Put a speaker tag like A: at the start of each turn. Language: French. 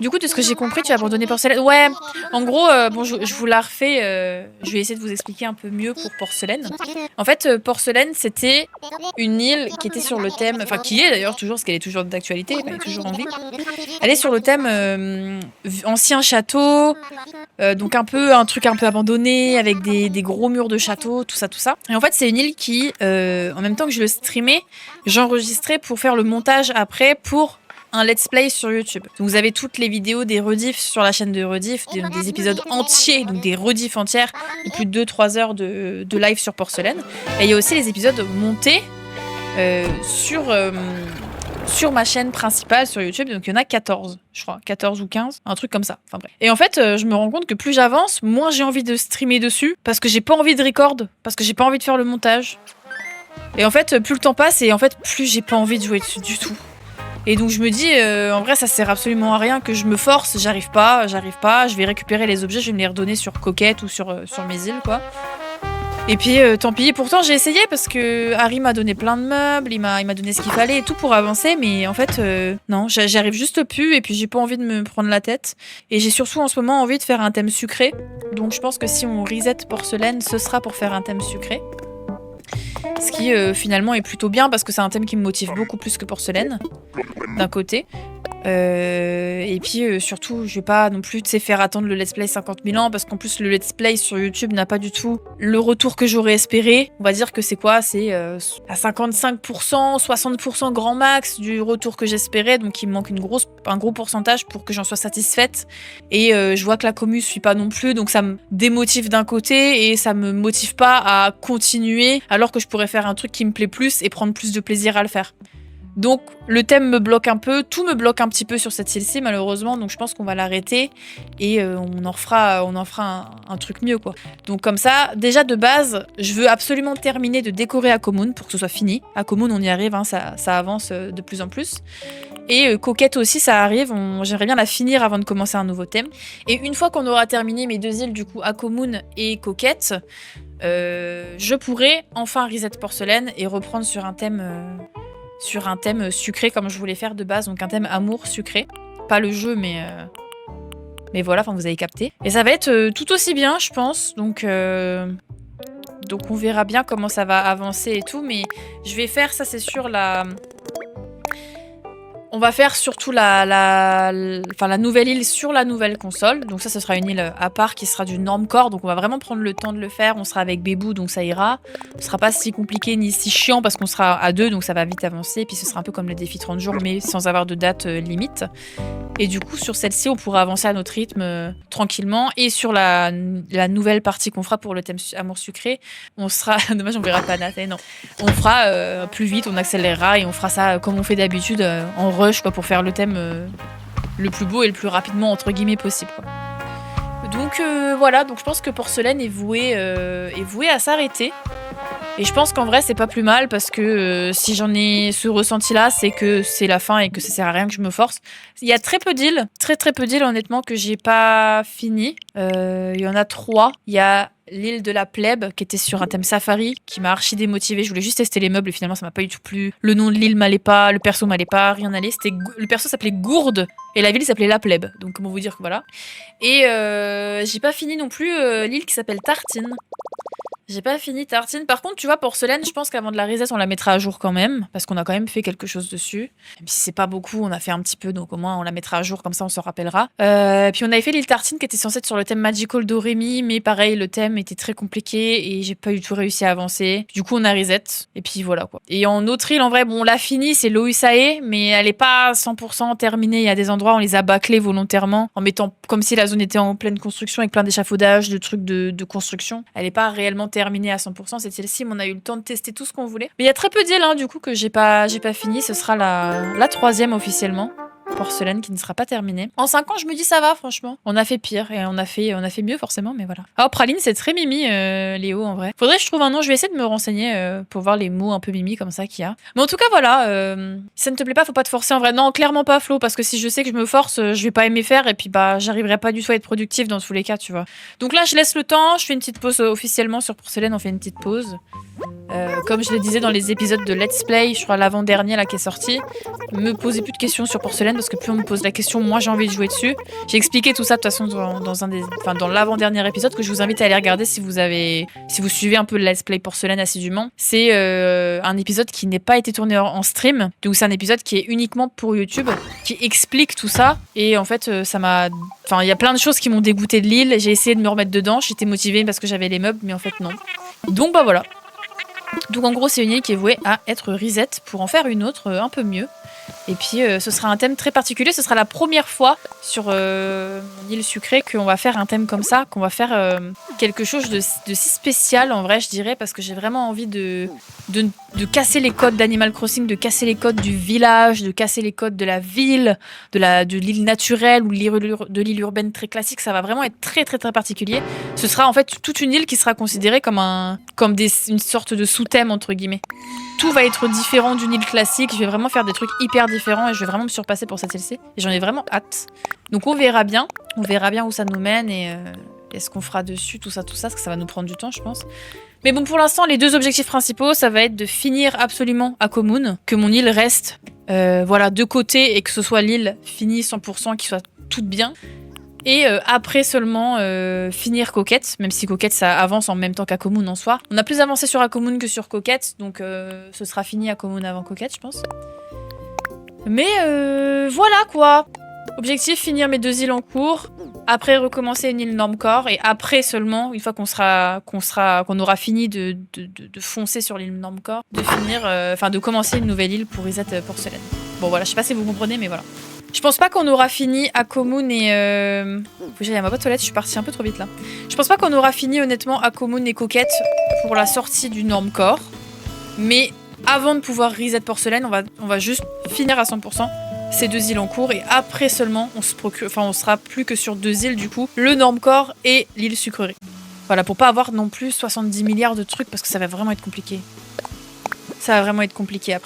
A: du coup, de ce que j'ai compris, tu as abandonné Porcelaine. Ouais, en gros, bon, je vous la refais. Je vais essayer de vous expliquer un peu mieux pour Porcelaine. En fait, Porcelaine, c'était une île qui était sur le thème, enfin qui est d'ailleurs toujours, parce qu'elle est toujours d'actualité, elle est toujours en vie. Elle est sur le thème ancien château, donc un truc un peu abandonné, avec des gros murs de château, tout ça, tout ça. Et en fait, c'est une île qui, en même temps que je le streamais, j'enregistrais pour faire le montage après pour un let's play sur YouTube. Donc vous avez toutes les vidéos des rediffs sur la chaîne de rediff, des épisodes entiers, donc des rediffs entières, de plus de 2-3 heures de live sur Porcelaine. Et il y a aussi les épisodes montés sur ma chaîne principale sur YouTube, donc il y en a 14, je crois, 14 ou 15, un truc comme ça. Enfin bref. Et en fait, je me rends compte que plus j'avance, moins j'ai envie de streamer dessus, parce que j'ai pas envie de record, parce que j'ai pas envie de faire le montage. Et en fait, plus le temps passe, et en fait, plus j'ai pas envie de jouer dessus du tout. Et donc je me dis, en vrai, ça sert absolument à rien que je me force, j'arrive pas, je vais récupérer les objets, je vais me les redonner sur Coquette ou sur mes îles, quoi. Et puis tant pis, pourtant j'ai essayé parce que Harry m'a donné plein de meubles, il m'a donné ce qu'il fallait et tout pour avancer, mais en fait non, j'y arrive juste plus et puis j'ai pas envie de me prendre la tête. Et j'ai surtout en ce moment envie de faire un thème sucré, donc je pense que si on reset Porcelaine, ce sera pour faire un thème sucré. Ce qui finalement est plutôt bien parce que c'est un thème qui me motive beaucoup plus que Porcelaine, d'un côté. Et puis surtout, je vais pas non plus faire attendre le let's play 50 000 ans parce qu'en plus le let's play sur YouTube n'a pas du tout le retour que j'aurais espéré. On va dire que c'est quoi? C'est à 55%, 60% grand max du retour que j'espérais, donc il me manque un gros pourcentage pour que j'en sois satisfaite. Et je vois que la commu suit pas non plus, donc ça me démotive d'un côté et ça me motive pas à continuer alors que je pourrais faire un truc qui me plaît plus et prendre plus de plaisir à le faire. Donc le thème me bloque un peu, tout me bloque un petit peu sur cette île-ci malheureusement, donc je pense qu'on va l'arrêter et on en fera un truc mieux quoi. Donc comme ça, déjà de base, je veux absolument terminer de décorer Akomun pour que ce soit fini. Akomun on y arrive, hein, ça avance de plus en plus. Et Coquette aussi ça arrive, j'aimerais bien la finir avant de commencer un nouveau thème. Et une fois qu'on aura terminé mes deux îles du coup, Akomun et Coquette, je pourrai enfin reset Porcelaine et reprendre sur un thème sucré comme je voulais faire de base, donc un thème amour sucré. Pas le jeu, mais voilà, enfin vous avez capté. Et ça va être tout aussi bien, je pense. Donc on verra bien comment ça va avancer et tout, mais je vais faire, ça c'est sûr, on va faire surtout la nouvelle île sur la nouvelle console. Donc ça, ce sera une île à part qui sera du normcore. Donc on va vraiment prendre le temps de le faire. On sera avec Bébou, donc ça ira. Ce sera pas si compliqué ni si chiant parce qu'on sera à deux, donc ça va vite avancer. Et puis ce sera un peu comme le défi 30 jours, mais sans avoir de date limite. Et du coup, sur celle-ci, on pourra avancer à notre rythme tranquillement. Et sur la nouvelle partie qu'on fera pour le thème amour sucré, on sera... Dommage, on verra pas Nathalie, non. On fera plus vite, on accélérera et on fera ça comme on fait d'habitude en rush quoi, pour faire le thème le plus beau et le plus rapidement entre guillemets possible. Quoi. Donc voilà, donc je pense que Porcelaine est vouée à s'arrêter. Et je pense qu'en vrai c'est pas plus mal parce que si j'en ai ce ressenti là, c'est que c'est la fin et que ça sert à rien que je me force. Il y a très peu d'îles, très peu d'îles honnêtement que j'ai pas fini. Il y en a 3. Il y a l'île de la plèbe qui était sur un thème safari qui m'a archi démotivée. Je voulais juste tester les meubles et finalement ça m'a pas du tout plu. Le nom de l'île m'allait pas, le perso m'allait pas, rien n'allait. Le perso s'appelait Gourde et la ville s'appelait la plèbe. Donc comment vous dire que voilà. Et j'ai pas fini non plus l'île qui s'appelle Tartine. J'ai pas fini Tartine. Par contre, tu vois, Porcelaine, je pense qu'avant de la reset, on la mettra à jour quand même. Parce qu'on a quand même fait quelque chose dessus. Même si c'est pas beaucoup, on a fait un petit peu. Donc au moins, on la mettra à jour. Comme ça, on se rappellera. Puis on avait fait l'île Tartine qui était censée être sur le thème Magical d'Oremi. Mais pareil, le thème était très compliqué. Et j'ai pas du tout réussi à avancer. Du coup, on a reset. Et puis voilà quoi. Et en autre île, en vrai, bon, on l'a fini. C'est Loisae. Mais elle est pas 100% terminée. Il y a des endroits où on les a bâclés volontairement. En mettant comme si la zone était en pleine construction. Avec plein d'échafaudages, de trucs de construction. Elle est pas réellement terminée à 100%, cette île-ci, mais on a eu le temps de tester tout ce qu'on voulait. Mais il y a très peu d'îles, hein, du coup, que j'ai pas fini. Ce sera la 3e officiellement. Porcelaine qui ne sera pas terminée. En 5 ans, je me dis ça va, franchement. On a fait pire et on a fait mieux, forcément, mais voilà. Alors, Praline, c'est très mimi, Léo, en vrai. Faudrait que je trouve un nom. Je vais essayer de me renseigner pour voir les mots un peu mimi comme ça qu'il y a. Mais en tout cas, voilà. Si ça ne te plaît pas, faut pas te forcer en vrai. Non, clairement pas, Flo, parce que si je sais que je me force, je vais pas aimer faire et puis bah, j'arriverai pas du tout à être productive dans tous les cas, tu vois. Donc là, je laisse le temps. Je fais une petite pause officiellement sur Porcelaine. On fait une petite pause. Comme je le disais dans les épisodes de Let's Play, je crois l'avant-dernier là qui est sorti, me posez plus de questions sur Porcelaine parce que plus on me pose la question, moins j'ai envie de jouer dessus. J'ai expliqué tout ça de toute façon dans l'avant-dernier épisode que je vous invite à aller regarder si vous suivez un peu le Let's Play Porcelaine assidûment. C'est un épisode qui n'est pas été tourné en stream, donc c'est un épisode qui est uniquement pour YouTube, qui explique tout ça. Et en fait, il y a plein de choses qui m'ont dégoûté de l'île. J'ai essayé de me remettre dedans, j'étais motivée parce que j'avais les meubles, mais en fait non. Donc bah voilà. Donc en gros c'est une île qui est vouée à être reset pour en faire une autre un peu mieux. Et puis ce sera un thème très particulier, ce sera la première fois sur mon île sucrée qu'on va faire un thème comme ça, qu'on va faire quelque chose de si spécial en vrai je dirais, parce que j'ai vraiment envie de casser les codes d'Animal Crossing, de casser les codes du village, de casser les codes de la ville, de l'île naturelle ou de l'île urbaine très classique. Ça va vraiment être très très très particulier. Ce sera en fait toute une île qui sera considérée comme une sorte de sous-thème entre guillemets. Tout va être différent d'une île classique. Je vais vraiment faire des trucs hyper différents et je vais vraiment me surpasser pour cette LC. Et j'en ai vraiment hâte. Donc on verra bien. On verra bien où ça nous mène et ce qu'on fera dessus, tout ça, parce que ça va nous prendre du temps, je pense. Mais bon, pour l'instant, les deux objectifs principaux, ça va être de finir absolument à Commune, que mon île reste de côté et que ce soit l'île finie 100%, qu'il soit toute bien. Et après seulement finir Coquette, même si Coquette ça avance en même temps qu'Akomun en soi. On a plus avancé sur Akomun que sur Coquette, donc ce sera fini Akomun avant Coquette je pense. Mais voilà quoi. Objectif, finir mes 2 îles en cours, après recommencer une île Normcore, et après seulement, une fois qu'on aura fini de foncer sur l'île Normcore, de commencer une nouvelle île pour reset Porcelaine. Bon voilà, je sais pas si vous comprenez mais voilà. Je pense pas qu'on aura fini Akomun et... Faut que j'aille à ma boîte aux lettres, je suis partie un peu trop vite là. Je pense pas qu'on aura fini honnêtement Akomun et Coquette pour la sortie du Normcore. Mais avant de pouvoir reset Porcelaine, on va juste finir à 100% ces 2 îles en cours. Et après seulement, on sera plus que sur 2 îles du coup. Le Normcore et l'île Sucrerie. Voilà, pour pas avoir non plus 70 milliards de trucs parce que ça va vraiment être compliqué. Ça va vraiment être compliqué après.